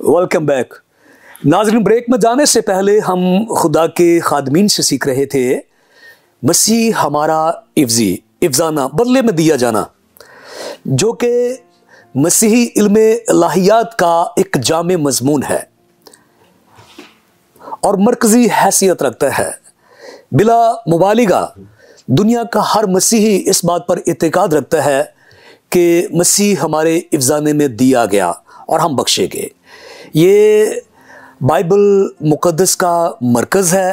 Welcome back ناظرین. Break میں جانے سے پہلے ہم خدا کے خادمین سے سیکھ رہے تھے مسیح ہمارا افزانہ بدلے میں دیا جانا، جو کہ مسیحی علم الہیات کا ایک جامع مضمون ہے اور مرکزی حیثیت رکھتا ہے. بلا مبالغہ دنیا کا ہر مسیحی اس بات پر اعتقاد رکھتا ہے کہ مسیح ہمارے افزانے میں دیا گیا اور ہم بخشے گئے. یہ بائبل مقدس کا مرکز ہے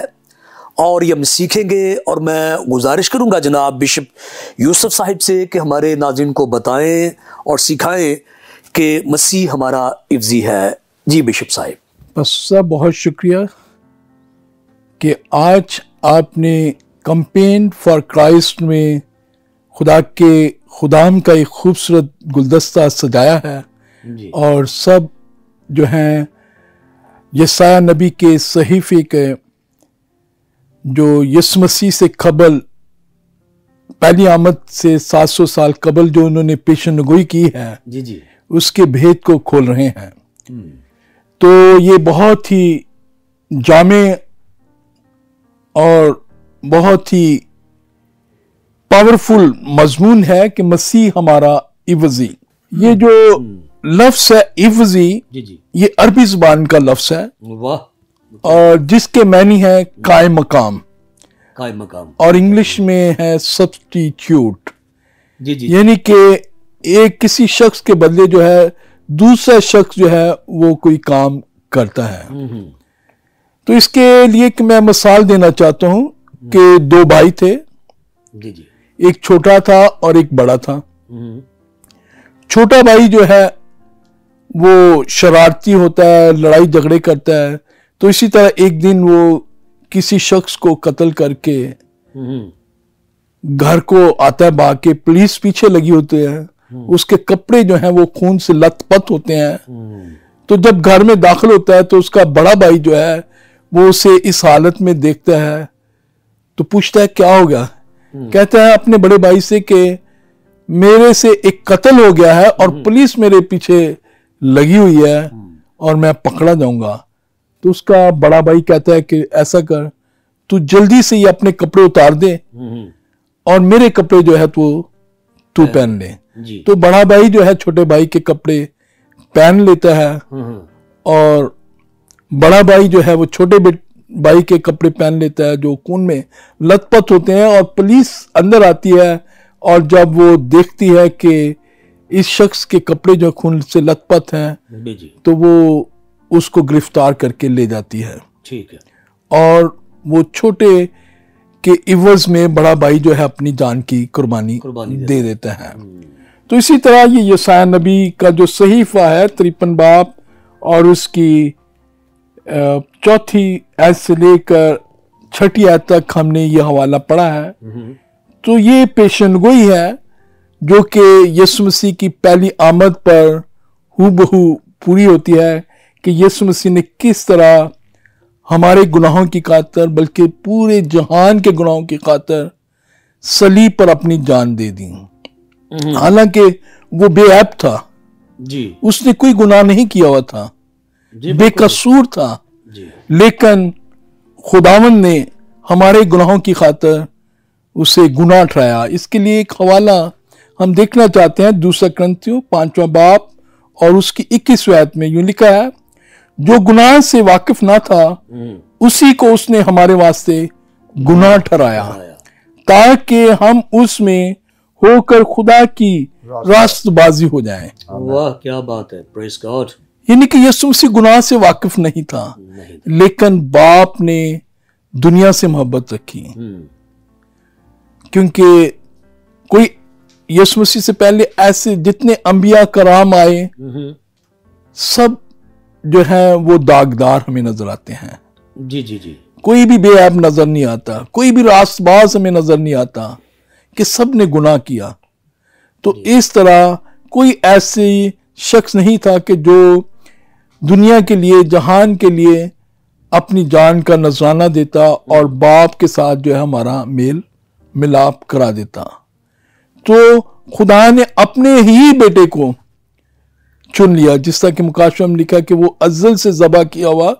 اور یہ ہم سیکھیں گے، اور میں گزارش کروں گا جناب بشپ یوسف صاحب سے کہ ہمارے ناظرین کو بتائیں اور سکھائیں کہ مسیح ہمارا افزی ہے. جی بشپ صاحب. بس بہت شکریہ کہ آج آپ نے کمپین فار کرائسٹ میں خدام کا ایک خوبصورت گلدستہ سجایا ہے جی. اور سب جو ہیں یسایہ نبی کے صحیفے کے جو یسوع مسیح سے قبل پہلی آمد سے 700 سال قبل جو انہوں نے پیشن گوئی کی ہے جی جی اس کے بھید کو کھول رہے ہیں. تو یہ بہت ہی جامع اور بہت ہی پاورفل مضمون ہے کہ مسیح ہمارا عوضی. یہ جو لفظ ہے عوضی، جی جی یہ عربی زبان کا لفظ ہے واہ اور جس کے معنی ہے قائم مقام، قائم مقام. اور انگلش میں ہے سبسٹیٹیوٹ. جی جی یعنی کہ ایک کسی شخص کے بدلے جو ہے دوسرا شخص جو ہے وہ کوئی کام کرتا ہے. تو اس کے لیے کہ میں مثال دینا چاہتا ہوں کہ دو بھائی تھے، جی جی ایک چھوٹا تھا اور ایک بڑا تھا. چھوٹا بھائی جو ہے وہ شرارتی ہوتا ہے، لڑائی جھگڑے کرتا ہے. تو اسی طرح ایک دن وہ کسی شخص کو قتل کر کے گھر کو آتا ہے بھاگ کے. پولیس پیچھے لگی ہوتی ہے، اس کے کپڑے جو ہیں وہ خون سے لت پت ہوتے ہیں. تو جب گھر میں داخل ہوتا ہے تو اس کا بڑا بھائی جو ہے وہ اسے اس حالت میں دیکھتا ہے تو پوچھتا ہے کیا ہو گیا. کہتا ہے اپنے بڑے بھائی سے کہ میرے سے ایک قتل ہو گیا ہے اور پولیس میرے پیچھے لگی ہوئی ہے اور میں پکڑا جاؤں گا. تو اس کا بڑا بھائی کہتا ہے کہ ایسا کر، تو جلدی سے یہ اپنے کپڑے اتار دے اور میرے کپڑے جو ہے تو پہن لے. تو بڑا بھائی جو ہے چھوٹے بھائی کے کپڑے پہن لیتا ہے اور بڑا بھائی جو ہے وہ چھوٹے بھائی کے کپڑے پہن لیتا ہے جو خون میں لت پت ہوتے ہیں. اور پولیس اندر آتی ہے اور جب وہ دیکھتی ہے کہ اس شخص کے کپڑے جو خون سے لت پت ہیں تو وہ اس کو گرفتار کر کے لے جاتی ہے. ٹھیک ہے. اور وہ چھوٹے کے عوض میں بڑا بھائی جو ہے اپنی جان کی قربانی دے دیتا ہے. تو اسی طرح یہ یسایہ نبی کا جو صحیفہ ہے 53 باب اور اس کی 4 آیت سے لے کر 6 آیت تک ہم نے یہ حوالہ پڑھا ہے. تو یہ پیشن گوئی ہے جو کہ یسوع مسیح کی پہلی آمد پر ہو بہو پوری ہوتی ہے کہ یسوع مسیح نے کس طرح ہمارے گناہوں کی خاطر بلکہ پورے جہان کے گناہوں کی خاطر صلیب پر اپنی جان دے دی. حالانکہ وہ بے عیب تھا، جی اس نے کوئی گناہ نہیں کیا ہوا تھا، بے قصور تھا، لیکن خداوند نے ہمارے گناہوں کی خاطر اسے گناہ ٹھہرایا. اس کے لیے ایک حوالہ ہم دیکھنا چاہتے ہیں 2 کرنتھیوں 5 باب اور اس کی 21 آیت میں یوں لکھا ہے، جو گناہ سے واقف نہ تھا اسی کو اس نے ہمارے واسطے گناہ ٹھہرایا تاکہ ہم اس میں ہو کر خدا کی راست بازی ہو جائیں. واہ کیا بات ہے. پریز گاڈ. یعنی کہ یسوع مسیح گناہ سے واقف نہیں تھا لیکن باپ نے دنیا سے محبت رکھی کیونکہ کوئی یسوع مسیح سے پہلے ایسے جتنے انبیاء کرام آئے سب جو ہیں وہ داغدار ہمیں نظر آتے ہیں. جی جی جی کوئی بھی بے عیب نظر نہیں آتا، کوئی بھی راست باز ہمیں نظر نہیں آتا کہ سب نے گناہ کیا. تو اس طرح کوئی ایسی شخص نہیں تھا کہ جو دنیا کے لیے جہان کے لیے اپنی جان کا نذرانہ دیتا اور باپ کے ساتھ جو ہے ہمارا میل ملاپ کرا دیتا. تو خدا نے اپنے ہی بیٹے کو چن لیا، جس طرح کہ مکاشفہ میں لکھا کہ وہ ازل سے ذبح کیا ہوا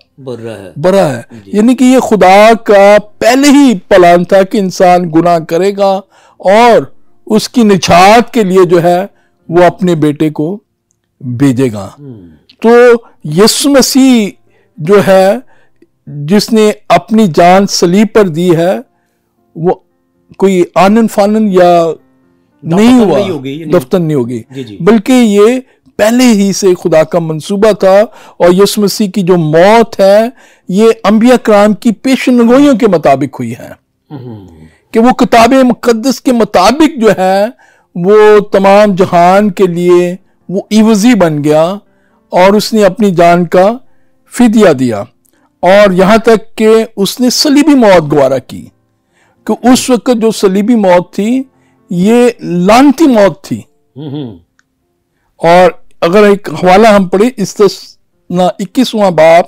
برا ہے. یعنی کہ یہ خدا کا پہلے ہی پلان تھا کہ انسان گناہ کرے گا اور اس کی نجات کے لیے جو ہے وہ اپنے بیٹے کو بھیجے گا. تو یسوع مسیح جو ہے جس نے اپنی جان صلیب پر دی ہے، وہ کوئی آنن فانن یا نہیں ہوا، دفتر نہیں ہوگی، بلکہ یہ پہلے ہی سے خدا کا منصوبہ تھا. اور یسوع مسیح کی جو موت ہے یہ انبیاء کرام کی پیشن گوئیوں کے مطابق ہوئی ہے کہ وہ کتاب مقدس کے مطابق جو ہے وہ تمام جہان کے لیے وہ عوضی بن گیا اور اس نے اپنی جان کا فدیہ دیا. اور یہاں تک کہ اس نے صلیبی موت گوارا کی، کہ اس وقت جو صلیبی موت تھی یہ لعنتی موت تھی. اور اگر ایک حوالہ ہم پڑھیں استثنا 21واں باب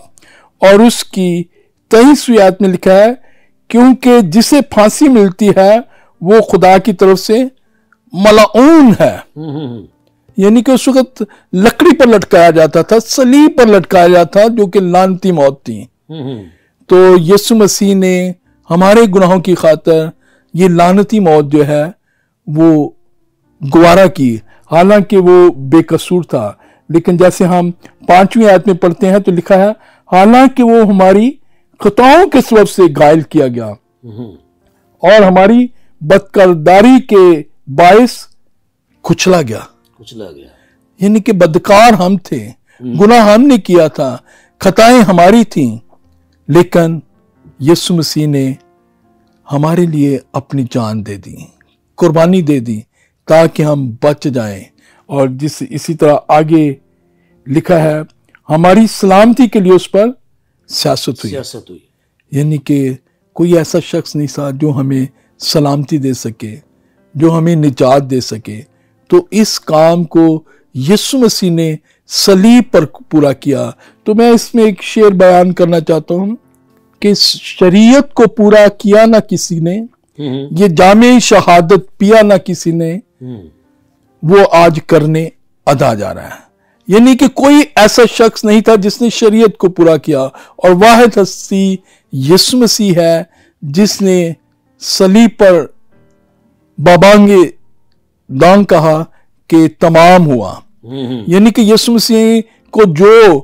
اور اس کی 23ویں آیت میں لکھا ہے، کیونکہ جسے پھانسی ملتی ہے وہ خدا کی طرف سے ملعون ہے. یعنی کہ اس وقت لکڑی پر لٹکایا جاتا تھا، صلیب پر لٹکایا جاتا تھا، جو کہ لعنتی موت تھی. تو یسوع مسیح نے ہمارے گناہوں کی خاطر یہ لعنتی موت جو ہے وہ گوارا کی، حالانکہ وہ بے قصور تھا. لیکن جیسے ہم 5ویں آیت میں پڑھتے ہیں تو لکھا ہے، حالانکہ وہ ہماری خطاؤں کے سبب سے گائل کیا گیا اور ہماری بدکرداری کے باعث کچلا گیا. یعنی کہ بدکار ہم تھے، گناہ ہم نے کیا تھا، خطائیں ہماری تھیں، لیکن یسوع مسیح نے ہمارے لیے اپنی جان دے دی، قربانی دے دی تاکہ ہم بچ جائیں. اور اسی طرح آگے لکھا ہے، ہماری سلامتی کے لیے اس پر سیاست ہوئی. یعنی کہ کوئی ایسا شخص نہیں تھا جو ہمیں سلامتی دے سکے، جو ہمیں نجات دے سکے. تو اس کام کو یسوع مسیح نے صلیب پر پورا کیا. تو میں اس میں ایک شعر بیان کرنا چاہتا ہوں کہ شریعت کو پورا کیا نہ کسی نے، یہ جامع شہادت پیا نہ کسی نے، وہ آج کرنے ادا جا رہا ہے. یعنی کہ کوئی ایسا شخص نہیں تھا جس نے شریعت کو پورا کیا، اور واحد ہستی یسوع مسیح ہے جس نے صلیب پر بابانگے دان کہا کہ تمام ہوا. یعنی کہ یسوع مسیح کو جو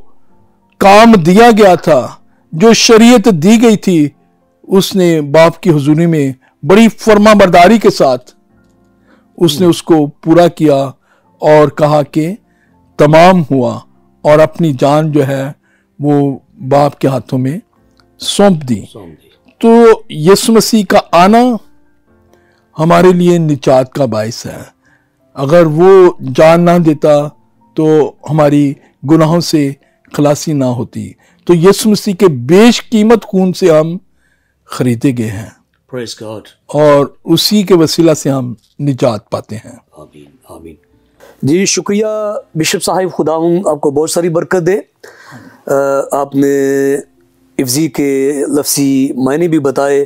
کام دیا گیا تھا، جو شریعت دی گئی تھی، اس نے باپ کی حضوری میں بڑی فرما برداری کے ساتھ اس نے اس کو پورا کیا اور کہا کہ تمام ہوا، اور اپنی جان جو ہے وہ باپ کے ہاتھوں میں سونپ دی. تو یسوع مسیح کا آنا ہمارے لیے نجات کا باعث ہے. اگر وہ جان نہ دیتا تو ہماری گناہوں سے خلاصی نہ ہوتی. تو یسوع مسیح کے بیش قیمت خون سے ہم خریدے گئے ہیں، Praise God. اور اسی کے وسیلہ سے ہم نجات پاتے ہیں. آمین آمین. جی شکریہ بشپ صاحب، خدا آپ کو بہت ساری برکت دے. آپ نے افزی کے لفظی معنی بھی بتائے،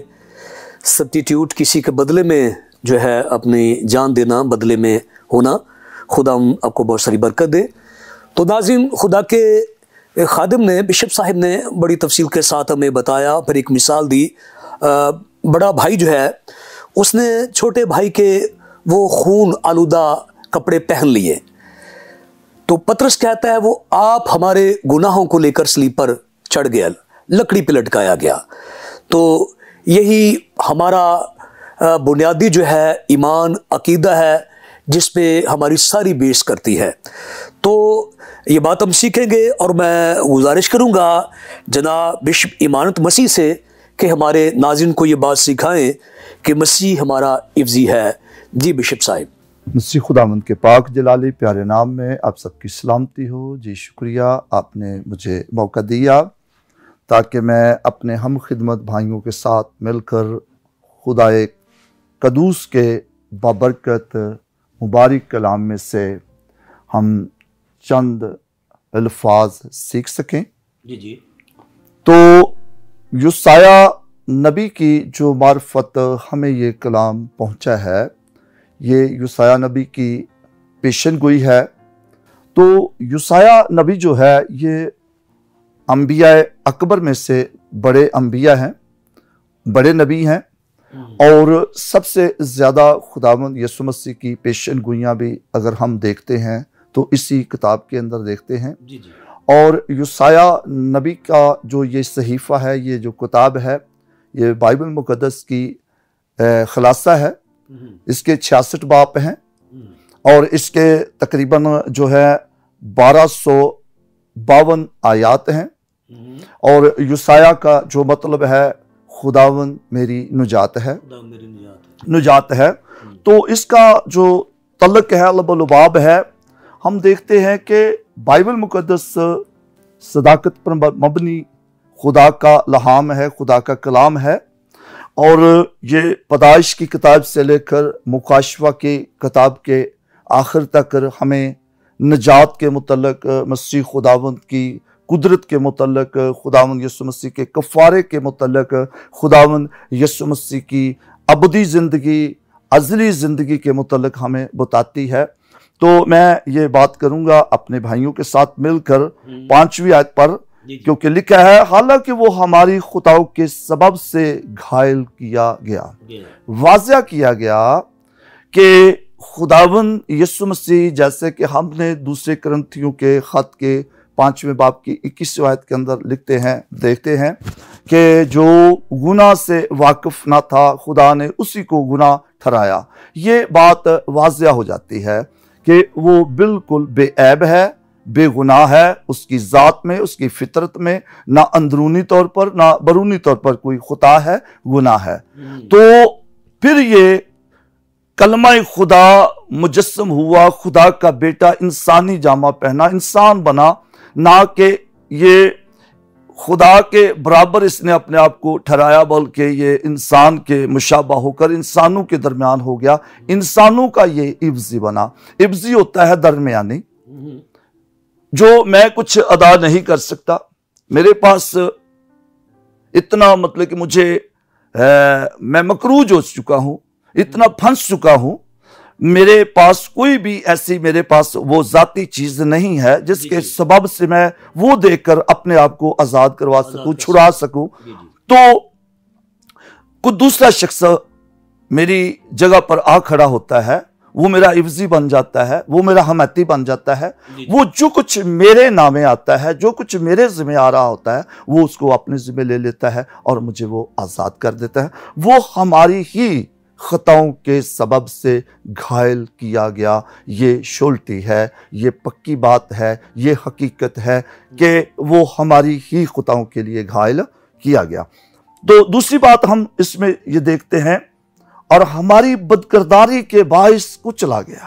سبسٹیٹیوٹ کسی کے بدلے میں جو ہے اپنی جان دینا، بدلے میں ہونا. خدا آپ کو بہت ساری برکت دے. تو ناظرین، خدا کے خادم نے، بشپ صاحب نے بڑی تفصیل کے ساتھ ہمیں بتایا، پھر ایک مثال دی. بڑا بھائی جو ہے اس نے چھوٹے بھائی کے وہ خون آلودہ کپڑے پہن لیے. تو پطرس کہتا ہے وہ آپ ہمارے گناہوں کو لے کر صلیب پر چڑھ گیا، لکڑی پہ لٹکایا گیا. تو یہی ہمارا بنیادی جو ہے ایمان، عقیدہ ہے، جس پہ ہماری ساری بیس کرتی ہے. تو یہ بات ہم سیکھیں گے، اور میں گزارش کروں گا جناب بشپ ایمانت مسیح سے کہ ہمارے ناظرین کو یہ بات سکھائیں کہ مسیح ہمارا افزی ہے. جی بشپ صاحب. مسیح خداوند کے پاک جلالی پیارے نام میں آپ سب کی سلامتی ہو. جی شکریہ، آپ نے مجھے موقع دیا تاکہ میں اپنے ہم خدمت بھائیوں کے ساتھ مل کر خدا قدوس کے بابرکت مبارک کلام میں سے ہم چند الفاظ سیکھ سکیں. جی. تو یوسایا نبی کی جو معرفت ہمیں یہ کلام پہنچا ہے، یہ یوسایا نبی کی پیشن گوئی ہے. تو یوسیا نبی جو ہے یہ انبیاء اکبر میں سے بڑے انبیاء ہیں، بڑے نبی ہیں، اور سب سے زیادہ خداوند یسوع مسیح کی پیشن گوئیاں بھی اگر ہم دیکھتے ہیں تو اسی کتاب کے اندر دیکھتے ہیں۔ اور یوسیا نبی کا جو یہ صحیفہ ہے، یہ جو کتاب ہے، یہ بائبل مقدس کی خلاصہ ہے۔ اس کے 66 باب ہیں اور اس کے تقریباً جو ہے 1252 آیات ہیں، اور یوسیا کا جو مطلب ہے خداوند میری نجات ہے، نجات ہے۔ تو اس کا جو تعلق ہے، لب و لباب ہے، ہم دیکھتے ہیں کہ بائبل مقدس صداقت پر مبنی خدا کا لہام ہے، خدا کا کلام ہے، اور یہ پیدائش کی کتاب سے لے کر مکاشفہ کی کتاب کے آخر تک ہمیں نجات کے متعلق، مسیح خداوند کی قدرت کے متعلق، خداوند یسوع مسیح کے کفارے کے متعلق، خداوند یسوع مسیح کی ابدی زندگی، ازلی زندگی کے متعلق ہمیں بتاتی ہے۔ تو میں یہ بات کروں گا اپنے بھائیوں کے ساتھ مل کر 5ویں آیت پر، کیونکہ لکھا ہے حالانکہ وہ ہماری خطاؤں کے سبب سے گھائل کیا گیا، واضح کیا گیا کہ خداوند یسوع مسیح، جیسے کہ ہم نے دوسرے کرنتھیوں کے خط کے 5ویں باب کی 21ویں آیت کے اندر لکھتے ہیں، دیکھتے ہیں کہ جو گناہ سے واقف نہ تھا خدا نے اسی کو گناہ ٹھہرایا۔ یہ بات واضح ہو جاتی ہے کہ وہ بالکل بے عیب ہے، بے گناہ ہے، اس کی ذات میں، اس کی فطرت میں نہ اندرونی طور پر نہ بیرونی طور پر کوئی خطا ہے، گناہ ہے۔ تو پھر یہ کلمہ خدا مجسم ہوا، خدا کا بیٹا انسانی جامہ پہنا، انسان بنا، نہ کہ یہ خدا کے برابر اس نے اپنے آپ کو ٹھہرایا، بلکہ یہ انسان کے مشابہ ہو کر انسانوں کے درمیان ہو گیا، انسانوں کا یہ عوضی بنا۔ عوضی ہوتا ہے درمیانی، جو میں کچھ ادا نہیں کر سکتا، میرے پاس اتنا مطلب کہ میں مقروض ہو چکا ہوں، اتنا پھنس چکا ہوں، میرے پاس کوئی بھی ایسی میرے پاس وہ ذاتی چیز نہیں ہے جس کے سبب سے میں وہ دے کر اپنے آپ کو آزاد کروا سکوں، چھڑا سکوں۔ تو کوئی دوسرا شخص میری جگہ پر آ کھڑا ہوتا ہے، وہ میرا عوضی بن جاتا ہے، وہ میرا حمایتی بن جاتا ہے، وہ جو کچھ میرے نامے آتا ہے، جو کچھ میرے ذمہ آ رہا ہوتا ہے، وہ اس کو اپنے ذمہ لے لیتا ہے اور مجھے وہ آزاد کر دیتا ہے۔ وہ ہماری ہی خطاؤں کے سبب سے گھائل کیا گیا۔ یہ شولٹی ہے، یہ پکی بات ہے، یہ حقیقت ہے کہ وہ ہماری ہی خطاؤں کے لیے گھائل کیا گیا۔ تو دوسری بات ہم اس میں یہ دیکھتے ہیں، اور ہماری بدکرداری کے باعث کچلا گیا،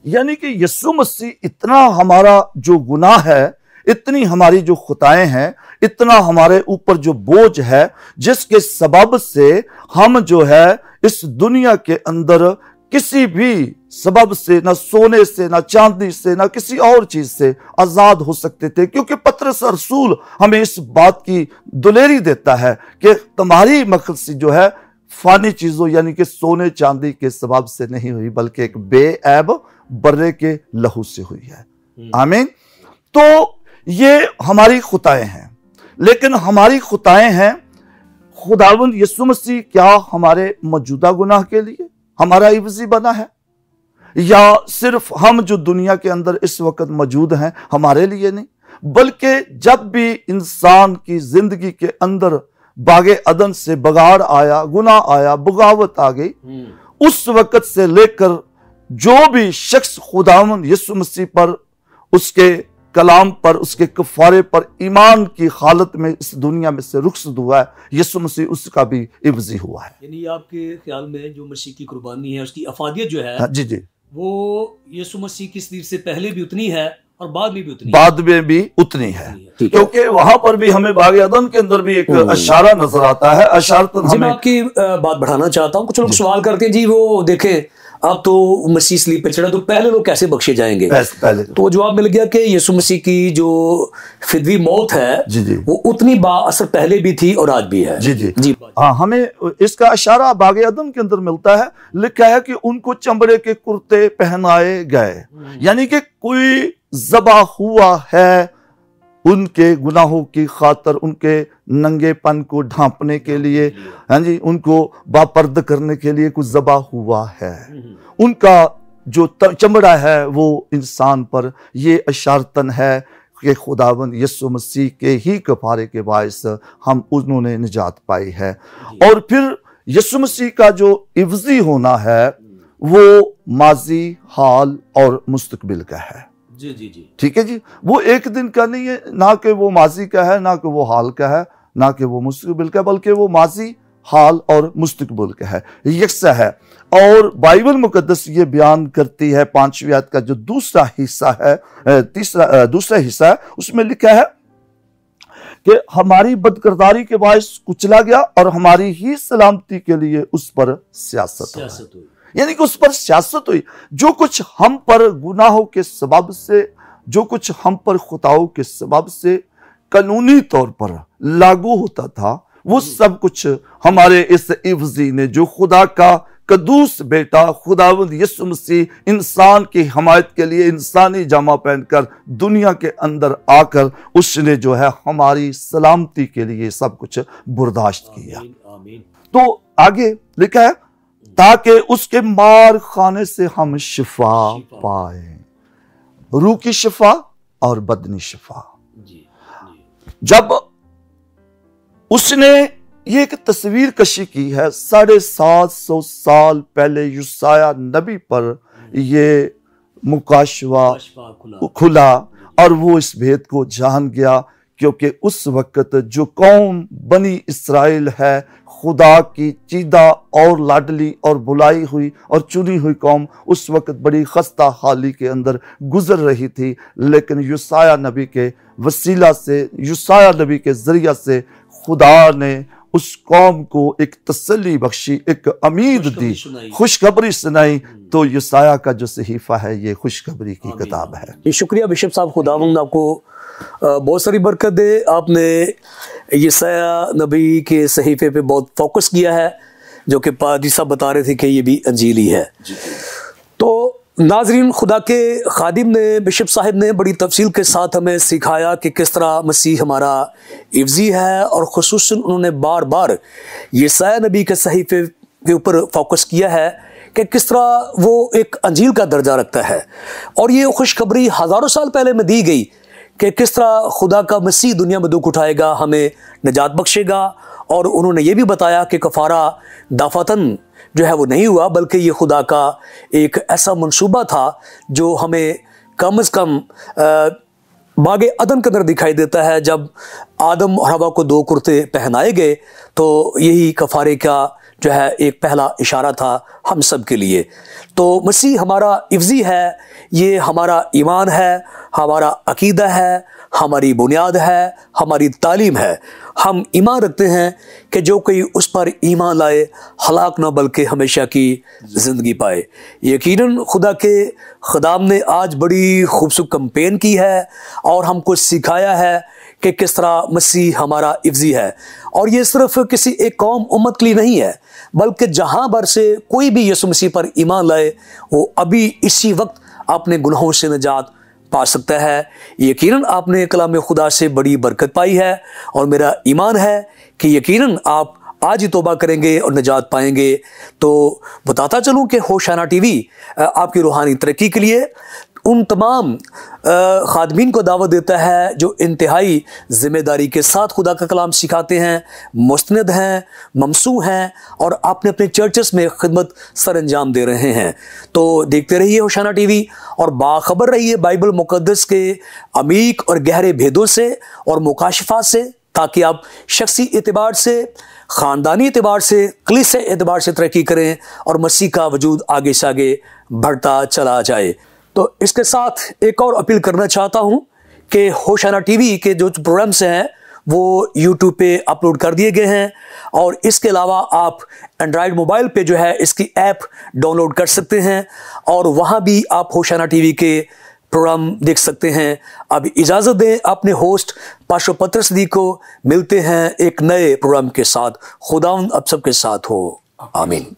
یعنی کہ یسوع مسیح اتنا ہمارا جو گناہ ہے، اتنی ہماری جو خطائیں ہیں، اتنا ہمارے اوپر جو بوجھ ہے، جس کے سبب سے ہم جو ہے اس دنیا کے اندر کسی بھی سبب سے، نہ سونے سے، نہ چاندی سے، نہ کسی اور چیز سے آزاد ہو سکتے تھے، کیونکہ پطرس رسول ہمیں اس بات کی دلیری دیتا ہے کہ تمہاری مخلصی جو ہے فانی چیزوں یعنی کہ سونے چاندی کے سبب سے نہیں ہوئی، بلکہ ایک بے عیب برے کے لہو سے ہوئی ہے۔ آمین۔ تو یہ ہماری خطائیں ہیں، لیکن ہماری خطائیں ہیں، خداوند یسوع مسیح کیا ہمارے موجودہ گناہ کے لیے ہمارا عوضی بنا ہے، یا صرف ہم جو دنیا کے اندر اس وقت موجود ہیں ہمارے لیے نہیں، بلکہ جب بھی انسان کی زندگی کے اندر باغ عدن سے بگاڑ آیا، گناہ آیا، بغاوت آ گئی، اس وقت سے لے کر جو بھی شخص خداوند یسوع مسیح پر، اس کے کلام پر، اس کے کفارے پر ایمان کی حالت میں اس دنیا میں سے رخصت ہوا ہے، یسوع مسیح اس کا بھی عوضی ہوا ہے۔ یعنی آپ کے خیال میں جو مسیح کی قربانی ہے، اس کی افادیت جو ہے، جی جی، وہ یسوع مسیح کی صلیب سے پہلے بھی اتنی ہے اور بعد میں بھی اتنی ہے، بعد میں بھی اتنی ہے، کیونکہ وہاں پر بھی ہمیں باغ عدن کے اندر بھی ایک اشارہ نظر آتا ہے، اشارتاً جی میں آپ کی بات بڑھانا چاہتا ہوں۔ کچھ لوگ سوال کرتے ہیں جی وہ دیکھیں اب تو مسیح صلیب پہ چڑھا تو پہلے لوگ کیسے بخشے جائیں گے؟ پہلے تو جواب مل گیا کہ یسوع مسیح کی جو فدوی موت ہے جی جی وہ اتنی با اثر پہلے بھی تھی اور آج بھی ہے۔ جی جی جی ہاں، ہمیں اس کا اشارہ باغ عدن کے اندر ملتا ہے، لکھا ہے کہ ان کو چمڑے کے کرتے پہنائے گئے، یعنی کہ کوئی ذبح ہوا ہے ان کے گناہوں کی خاطر، ان کے ننگے پن کو ڈھانپنے کے لیے، ہاں جی، ان کو باپرد کرنے کے لیے کچھ ذبح ہوا ہے۔ ان کا جو چمڑا ہے وہ انسان پر یہ اشارتن ہے کہ خداوند یسوع مسیح کے ہی کفارے کے باعث انہوں نے نجات پائی ہے۔ اور پھر یسوع مسیح کا جو عوضی ہونا ہے وہ ماضی، حال اور مستقبل کا ہے۔ ٹھیک ہے جی، وہ ایک دن کا نہیں ہے، نہ کہ وہ ماضی کا ہے، نہ کہ وہ حال کا ہے، نہ کہ وہ مستقبل کا، بلکہ وہ ماضی، حال اور مستقبل کا ہے، یکساں ہے۔ اور بائبل مقدس یہ بیان کرتی ہے 5ویں آیت کا جو دوسرا حصہ ہے، دوسرا حصہ ہے، اس میں لکھا ہے کہ ہماری بدکرداری کے باعث کچلا گیا اور ہماری ہی سلامتی کے لیے اس پر سیاست ہوئی۔ یعنی کہ اس پر سیاست ہوئی۔ جو کچھ ہم پر گناہوں کے سبب سے، جو کچھ ہم پر خطاؤں کے سبب سے قانونی طور پر لاگو ہوتا تھا، وہ سب کچھ ہمارے اس عوضی نے، جو خدا کا قدوس بیٹا خداوند یسوع مسیح انسان کی حمایت کے لیے انسانی جامہ پہن کر دنیا کے اندر آ کر اس نے جو ہے ہماری سلامتی کے لیے سب کچھ برداشت کیا۔ تو آگے لکھا ہے تاکہ اس کے مار خانے سے ہم شفا پائیں، روح کی شفا اور بدنی شفا۔ جب اس نے یہ ایک تصویر کشی کی ہے 750 سال پہلے یسایہ نبی پر یہ مکاشفہ کھلا اور وہ اس بھید کو جان گیا، کیونکہ اس وقت جو قوم بنی اسرائیل ہے خدا کی چیدہ اور لاڈلی اور بلائی ہوئی اور چنی ہوئی قوم اس وقت بڑی خستہ حالی کے اندر گزر رہی تھی، لیکن یسایہ نبی کے وسیلہ سے، یسایہ نبی کے ذریعہ سے خدا نے اس قوم کو ایک تسلی بخشی، ایک امید دی، خوشخبری سنائی۔ تو یسایہ کا جو صحیفہ ہے یہ خوشخبری کی کتاب ہے۔ شکریہ بشپ صاحب، خداوند آپ کو بہت ساری برکت دے۔ آپ نے یسایہ نبی کے صحیفے پہ بہت فوکس کیا ہے، جو کہ پادری صاحب بتا رہے تھے کہ یہ بھی انجیلی ہے۔ تو ناظرین، خدا کے خادم نے، بشپ صاحب نے بڑی تفصیل کے ساتھ ہمیں سکھایا کہ کس طرح مسیح ہمارا عوضی ہے، اور خصوصاً انہوں نے بار بار یسایہ نبی کے صحیفے کے اوپر فوکس کیا ہے کہ کس طرح وہ ایک انجیل کا درجہ رکھتا ہے، اور یہ خوشخبری ہزاروں سال پہلے میں دی گئی کہ کس طرح خدا کا مسیح دنیا میں دکھ اٹھائے گا، ہمیں نجات بخشے گا۔ اور انہوں نے یہ بھی بتایا کہ کفارہ دفاتن جو ہے وہ نہیں ہوا، بلکہ یہ خدا کا ایک ایسا منصوبہ تھا جو ہمیں کم از کم باغ عدن کے اندر دکھائی دیتا ہے۔ جب آدم اور حوا کو 2 کرتے پہنائے گئے تو یہی کفارے کا جو ہے ایک پہلا اشارہ تھا ہم سب کے لیے۔ تو مسیح ہمارا عوضی ہے، یہ ہمارا ایمان ہے، ہمارا عقیدہ ہے، ہماری بنیاد ہے، ہماری تعلیم ہے۔ ہم ایمان رکھتے ہیں کہ جو کوئی اس پر ایمان لائے ہلاک نہ بلکہ ہمیشہ کی زندگی پائے۔ یقیناً خدا کے خدام نے آج بڑی خوبصورت کمپین کی ہے اور ہم کو سکھایا ہے کہ کس طرح مسیح ہمارا عوضی ہے، اور یہ صرف کسی ایک قوم امت کے لیے نہیں ہے، بلکہ جہاں بھر سے کوئی بھی یسوع مسیح پر ایمان لائے وہ ابھی اسی وقت اپنے گناہوں سے نجات پا سکتا ہے۔ یقیناً آپ نے کلام خدا سے بڑی برکت پائی ہے، اور میرا ایمان ہے کہ یقیناً آپ آج ہی توبہ کریں گے اور نجات پائیں گے۔ تو بتاتا چلوں کہ ہوشانہ ٹی وی آپ کی روحانی ترقی کے لیے ان تمام خادمین کو دعوت دیتا ہے جو انتہائی ذمہ داری کے ساتھ خدا کا کلام سکھاتے ہیں، مستند ہیں، ممسوح ہیں، اور اپنے اپنے چرچز میں خدمت سر انجام دے رہے ہیں۔ تو دیکھتے رہیے ہوشانہ ٹی وی، اور باخبر رہیے بائبل مقدس کے عمیق اور گہرے بھیدوں سے اور مکاشفات سے، تاکہ آپ شخصی اعتبار سے، خاندانی اعتبار سے، کلیسے اعتبار سے ترقی کریں اور مسیح کا وجود آگے سے آگے بڑھتا چلا جائے۔ تو اس کے ساتھ ایک اور اپیل کرنا چاہتا ہوں کہ ہوشانہ ٹی وی کے جو پروگرامس ہیں وہ یوٹیوب پہ اپلوڈ کر دیے گئے ہیں، اور اس کے علاوہ آپ اینڈرائڈ موبائل پہ جو ہے اس کی ایپ ڈاؤن لوڈ کر سکتے ہیں، اور وہاں بھی آپ ہوشانہ ٹی وی کے پروگرام دیکھ سکتے ہیں۔ اب اجازت دیں اپنے ہوسٹ پاسٹر پترس صدیق کو، ملتے ہیں ایک نئے پروگرام کے ساتھ۔ خداوند اب سب کے ساتھ ہو، آمین۔